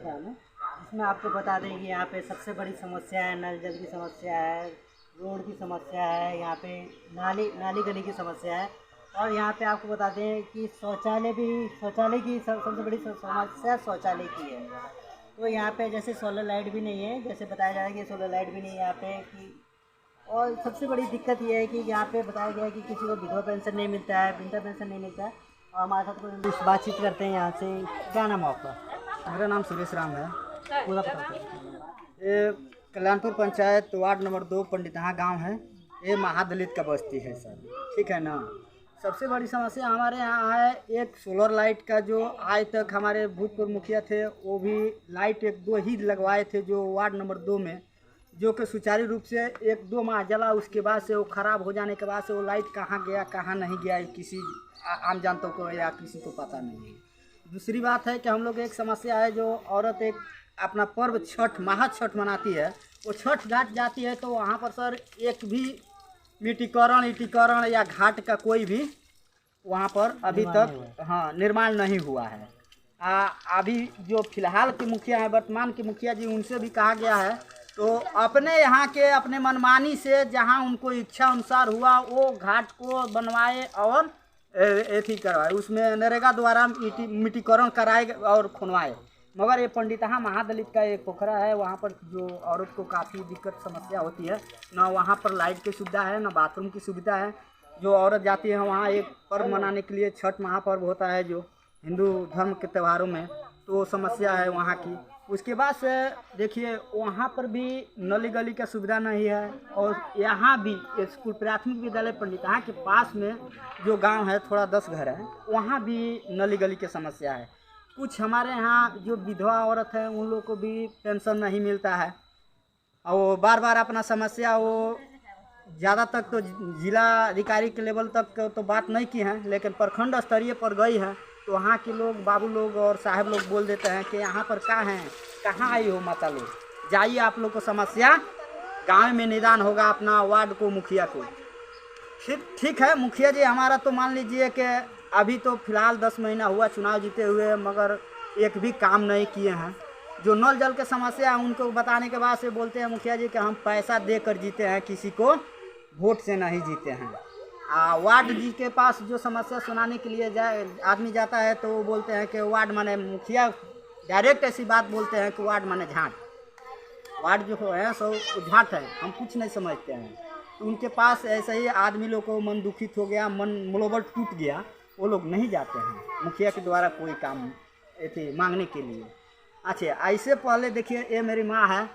था मैं, इसमें आपको बता दें कि यहाँ पे सबसे बड़ी समस्या है नल जल की समस्या है, रोड की समस्या है, यहाँ पे नाली नाली गली की समस्या है, और यहाँ पे आपको बता दें कि शौचालय की सबसे बड़ी समस्या शौचालय की है। तो यहाँ पे जैसे सोलर लाइट भी नहीं है, जैसे बताया जा रहा है कि सोलर लाइट भी नहीं है यहाँ पे कि, और सबसे बड़ी दिक्कत ये है कि यहाँ पे बताया गया है कि किसी को विधवा पेंशन नहीं मिलता है, वृद्धा पेंशन नहीं मिलता है। और हमारे साथ कुछ बातचीत करते हैं यहाँ से। क्या नाम है आपका? मेरा नाम सुरेश राम है। पूरा पता करें। ये कल्याणपुर पंचायत वार्ड नंबर 2 पंडितहा गांव है। ये महादलित का बस्ती है सर, ठीक है ना। सबसे बड़ी समस्या हमारे यहाँ है एक सोलर लाइट का, जो आज तक हमारे भूतपूर्व मुखिया थे वो भी लाइट 1-2 ही लगवाए थे, जो वार्ड नंबर 2 में, जो कि सुचारू रूप से 1-2 माह जला। उसके बाद से वो ख़राब हो जाने के बाद से वो लाइट कहाँ गया कहाँ नहीं गया किसी आम जनता को या किसी को पता नहीं है। दूसरी बात है कि हम लोग एक समस्या है, जो औरत एक अपना पर्व छठ महा छठ मनाती है, वो छठ घाट जाती है तो वहाँ पर सर एक भी मिट्टीकरण या घाट का कोई भी वहाँ पर अभी तक निर्माण नहीं हुआ है। अभी जो फिलहाल के मुखिया हैं, वर्तमान के मुखिया जी, उनसे भी कहा गया है तो अपने यहाँ के अपने मनमानी से जहाँ उनको इच्छा अनुसार हुआ वो घाट को बनवाए और एथी करवाए, उसमें नरेगा द्वारा मिट्टीकरण कराए और खुनवाए। मगर ये पंडितहा महादलित का एक पोखरा है, वहाँ पर जो औरत को काफ़ी दिक्कत समस्या होती है, ना वहाँ पर लाइट की सुविधा है, ना बाथरूम की सुविधा है। जो औरत जाती है वहाँ एक पर्व मनाने के लिए, छठ महापर्व होता है जो हिंदू धर्म के त्योहारों में, तो समस्या है वहाँ की। उसके बाद से देखिए वहाँ पर भी नली गली का सुविधा नहीं है, और यहाँ भी स्कूल प्राथमिक विद्यालय पंडितहा के पास में जो गांव है, थोड़ा 10 घर है, वहाँ भी नली गली की समस्या है। कुछ हमारे यहाँ जो विधवा औरत है उन लोग को भी पेंशन नहीं मिलता है, और वो बार बार अपना समस्या वो ज़्यादा तक तो जिला अधिकारी के लेवल तक तो बात नहीं की है, लेकिन प्रखंड स्तरीय पर गई है तो वहाँ के लोग, बाबू लोग और साहब लोग बोल देते हैं कि यहाँ पर क्या हैं, कहाँ आई हो माता लोग, जाइए आप लोग को समस्या गांव में निदान होगा अपना वार्ड को मुखिया को। ठीक है मुखिया जी हमारा तो मान लीजिए कि अभी तो फिलहाल 10 महीना हुआ चुनाव जीते हुए, मगर एक भी काम नहीं किए हैं। जो नल जल के समस्या है उनको बताने के बाद से बोलते हैं मुखिया जी कि हम पैसा देकर जीते हैं, किसी को वोट से नहीं जीते हैं। वार्ड जी के पास जो समस्या सुनाने के लिए आदमी जाता है तो वो बोलते हैं कि वार्ड माने मुखिया डायरेक्ट ऐसी बात बोलते हैं कि वार्ड माने झाट, वार्ड जो है सो झाट है, हम कुछ नहीं समझते हैं। तो उनके पास ऐसे ही आदमी लोग को मन दुखित हो गया, मन मनोबल टूट गया, वो लोग नहीं जाते हैं मुखिया के द्वारा कोई काम ऐसे मांगने के लिए। अच्छा, ऐसे पहले देखिए ये मेरी माँ है,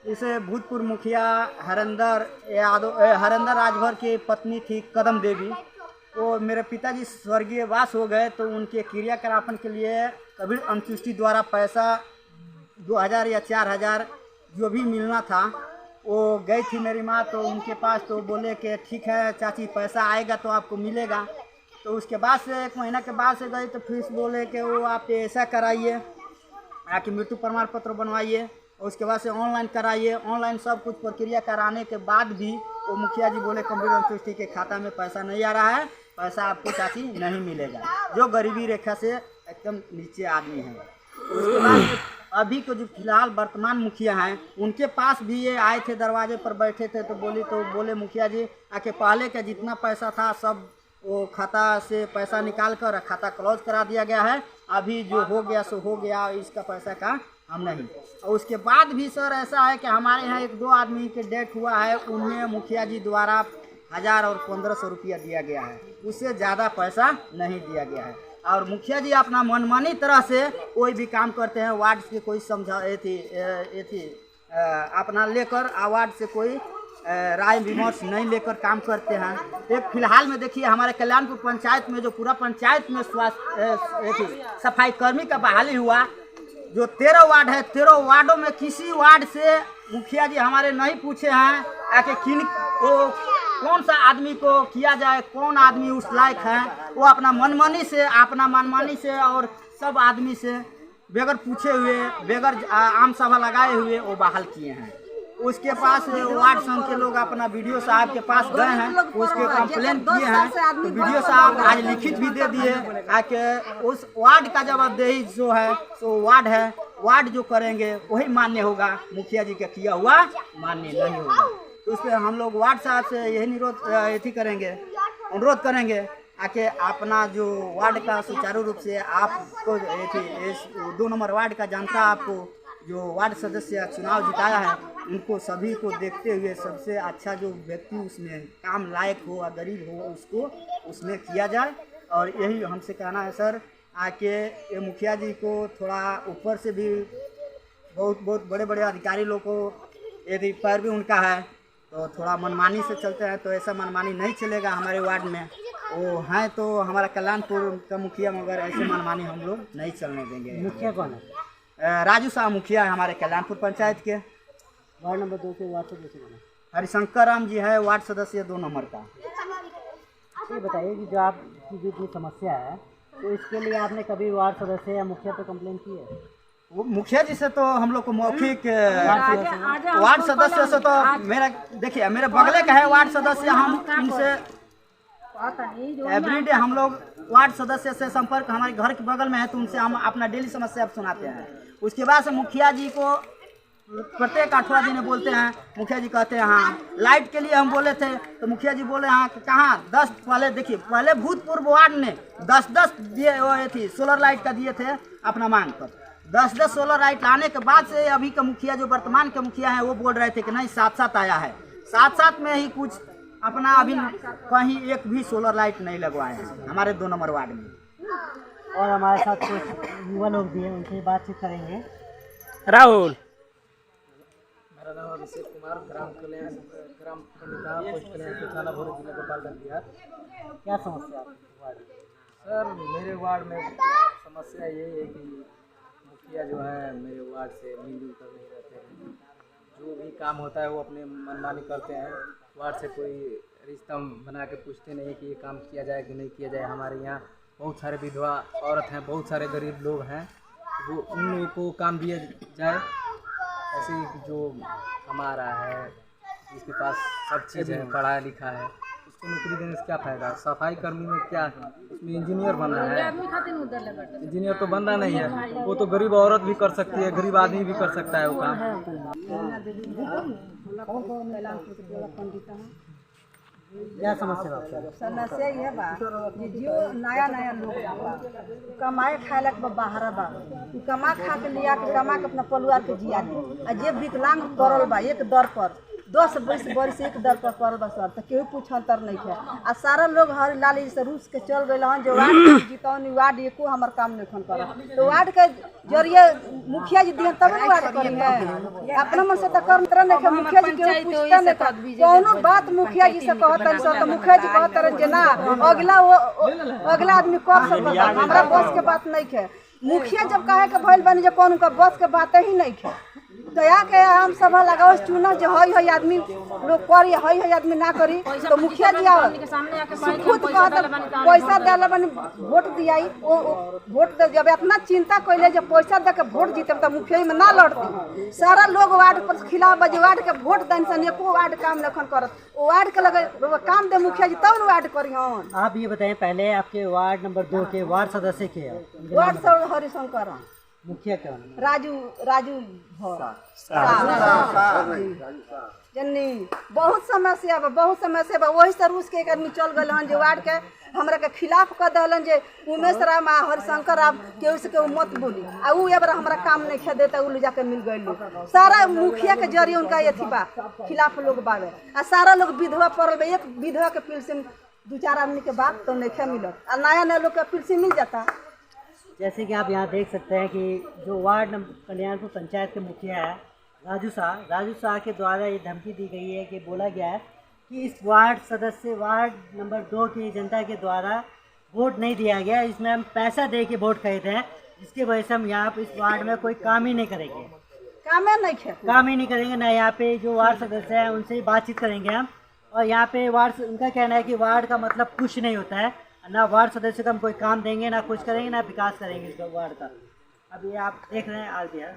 इसे भूतपूर्व मुखिया हरेंद्र राजभर की पत्नी थी कदम देवी, वो मेरे पिताजी स्वर्गीय वास हो गए तो उनके क्रियाकलापन के लिए कबीर अंत्येष्टि द्वारा पैसा 2000 या 4000 जो भी मिलना था वो गई थी मेरी माँ, तो उनके पास तो बोले कि ठीक है चाची पैसा आएगा तो आपको मिलेगा। तो उसके बाद से 1 महीना के बाद से गए तो फिर बोले कि वो आप ऐसा कराइए, आके मृत्यु प्रमाण पत्र बनवाइए, और उसके बाद से ऑनलाइन कराइए। ऑनलाइन सब कुछ प्रक्रिया कराने के बाद भी वो मुखिया जी बोले कबीर अंत्येष्टि के खाता में पैसा नहीं आ रहा है, पैसा आपको चाची नहीं मिलेगा, जो गरीबी रेखा से एकदम नीचे आदमी है। उसके बाद अभी को जो फिलहाल वर्तमान मुखिया हैं उनके पास भी ये आए थे, दरवाजे पर बैठे थे तो बोले मुखिया जी आके पहले का जितना पैसा था सब वो खाता से पैसा निकाल कर खाता क्लोज करा दिया गया है, अभी जो हो गया सो हो गया, इसका पैसा का हम नहीं। और उसके बाद भी सर ऐसा है कि हमारे यहाँ 1-2 आदमी के डेथ हुआ है, उनमें मुखिया जी द्वारा 1000 और 1500 रुपया दिया गया है, उससे ज़्यादा पैसा नहीं दिया गया है। और मुखिया जी अपना मनमानी तरह से कोई भी काम करते हैं, वार्ड से कोई समझा अपना लेकर वार्ड से कोई राय विमर्श नहीं लेकर काम करते हैं। एक फिलहाल में देखिए हमारे कल्याणपुर पंचायत में जो पूरा पंचायत में सफाई कर्मी का बहाली हुआ, जो 13 वार्ड है, 13 वार्डों में किसी वार्ड से मुखिया जी हमारे नहीं पूछे हैं आके कौन सा आदमी को किया जाए, कौन आदमी उस लायक है, वो अपना मनमानी से और सब आदमी से बगैर पूछे हुए, बगैर आम सभा लगाए हुए वो बहाल किए हैं। उसके पास वार्ड संघ के लोग अपना वीडियो साहब के पास गए हैं, उसके कंप्लेंट किए हैं, तो वीडियो साहब आज लिखित भी दे दिए आके उस वार्ड का जवाबदेही जो है सो वार्ड है वार्ड जो करेंगे वही मान्य होगा, मुखिया जी का किया हुआ मान्य नहीं होगा। तो उस पर हम लोग वार्ड साहब से यही अनुरोध करेंगे आके अपना जो वार्ड का सुचारू रूप से आपको 2 नंबर वार्ड का जनता आपको जो वार्ड सदस्य चुनाव जिताया है उनको सभी को देखते हुए सबसे अच्छा जो व्यक्ति उसमें काम लायक हो या गरीब हो उसको उसमें किया जाए। और यही हमसे कहना है सर, आके ये मुखिया जी को थोड़ा ऊपर से भी बहुत बड़े बड़े अधिकारी लोग को यदि पैर भी उनका है तो थोड़ा मनमानी से चलते हैं, तो ऐसा मनमानी नहीं चलेगा हमारे वार्ड में। वो हैं तो हमारा कल्याणपुर का मुखिया, मगर ऐसे मनमानी हम लोग नहीं चलने देंगे। मुखिया कौन है? राजू साहब मुखिया है हमारे कल्याणपुर पंचायत के। वार्ड नंबर 2 के वार्ड सदस्य कौन है? हरिशंकर राम जी है वार्ड सदस्य 2 नंबर का। ये बताइए कि जो आपकी जो इतनी समस्या है तो इसके लिए आपने कभी वार्ड सदस्य या मुखिया पे कंप्लेन की है? वो मुखिया जी से तो हम लोग को मौखिक वार्ड सदस्य से तो मेरा देखिए मेरे बगले का है वार्ड सदस्य, हम इनसे एवरीडे हम लोग वार्ड सदस्य से संपर्क हमारे घर के बगल में है, तो उनसे हम अपना डेली समस्या सुनाते हैं। उसके बाद से मुखिया जी को प्रत्येक 8वां दिन बोलते हैं, मुखिया जी कहते हैं हाँ लाइट के लिए हम बोले थे तो मुखिया जी बोले हाँ कहाँ 10 पहले देखिए पहले भूतपूर्व वार्ड ने 10-10 दिए वो थी सोलर लाइट का दिए थे अपना मांग पर। 10-10 सोलर लाइट लाने के बाद से अभी का मुखिया जो वर्तमान के मुखिया हैं वो बोल रहे थे कि नहीं 7-7 आया है, 7-7 में ही कुछ अपना अभी कहीं एक भी सोलर लाइट नहीं लगवाए हैं हमारे 2 नंबर वार्ड में। और हमारे साथ कुछ युवा लोग भी हैं, उनसे बातचीत करेंगे। राहुल, मेरा नाम अभिषेक कुमार, ग्राम पंडिता पोस्ट कल्याण थाना भोरे जिला गोपालगंज बिहार। क्या समस्या है वार्ड में? सर मेरे वार्ड में समस्या ये है कि मुखिया जो है मेरे वार्ड से मिलजुल कर नहीं रहते हैं। जो भी काम होता है वो अपने मनमानी करते हैं। वार्ड से कोई रिश्ता बना के पूछते नहीं कि ये काम किया जाए कि नहीं किया जाए। हमारे यहाँ बहुत सारे विधवा औरत हैं, बहुत सारे गरीब लोग हैं, वो उन लोगों को काम दिया जाए। ऐसे ही जो कमा रहा है, जिसके पास सब चीज़ है, पढ़ा लिखा है, उसको नौकरी देने से क्या फ़ायदा? सफाई कर्मी में क्या है, उसमें इंजीनियर बनना है, इंजीनियर तो बनना नहीं है। वो तो गरीब औरत भी कर सकती है, गरीब आदमी भी कर सकता है वो काम। क्या समस्या है आपका? समस्या यह बा कि जो नया लोग कमाए खाए लग बाहर बा, कमा खा के लिया के कमा के अपना परिवार के जिया के, जे विकलांग पड़ल बा एक दर पर 10-20 वर्ष एक दर पर पड़ल बा सर, तो केहू पूछ अंतर नहीं है। आ सारा लोग हर लाल से रूस के चल रहे हैं जो वार्ड जीतौनी वार्ड एको हमार काम नहीं कर, तो वार्ड के जरिए मुखिया जी दिए तब न वार्ड करेंगे। अपना मन से तो कर नहीं है, मुखिया जी केहू पूछता नहीं कोनो बात मुखिया जी से कहते सर, तो मुखिया जी कहते जे ना अगला आदमी कर सकता, हमारा बस के बात नहीं है। मुखिया जब कहे के भइल बनी जो कौन का बस के बात ही नहीं है, दया के हम सभा लगाओ चुना जो हई आदमी लोग करी हई आदमी ना करी, तो मुखिया जी खुद पैसा दिला बनी वोट दियाई, वोट दे जब इतना चिंता कैले जब पैसा दे के वोट जीते तो मुखिया में ना लड़ती। सारा लोग वार्ड पर खिलाफ बजे वार्ड के वोट देन से एको वार्ड काम नखन करत, वार्ड के लगे काम दे मुखिया जी तब वार्ड करी। आप ये बताएं पहले आपके वार्ड नंबर 2 के वार्ड सदस्य के वार्ड सर हरिशंकर, मुखिया क्या? राजू जन्नी बहुत समस्या बा वही से रूस के एक आदमी चल गए हन जो वार्ड के हमरा के खिलाफ कर दहलन जे उमेश राम हरिशंकर राम केहू से केहू मत बोली आ उ एबर हमरा काम नहीं खे देता उ ले जाके मिल गए। सारा मुखिया के जरिए उनका ये थी बा खिलाफ लोग बावे आ सारा लोग विधवा पड़ल बा, एक विधवा के पेंशन 2-4 आदमी के बाद तो नहीं खे मिलत आ नया लोग के पेंशन मिल जाता। जैसे कि आप यहाँ देख सकते हैं कि जो वार्ड कल्याणपुर पंचायत के मुखिया है राजू शाह के द्वारा ये धमकी दी गई है कि बोला गया है कि इस वार्ड नंबर 2 की जनता के द्वारा वोट नहीं दिया गया, इसमें हम पैसा दे के वोट खरीदे हैं, जिसकी वजह से हम यहाँ पे इस वार्ड में कोई काम ही नहीं करेंगे, काम ही नहीं करेंगे ना यहाँ पे जो वार्ड सदस्य हैं उनसे ही बातचीत करेंगे हम। और यहाँ पे उनका कहना है कि वार्ड का मतलब कुछ नहीं होता है, ना वार्ड सदस्य को हम कोई काम देंगे, ना कुछ करेंगे, ना विकास करेंगे इस वार्ड का। अब ये आप देख रहे हैं आज बिहार।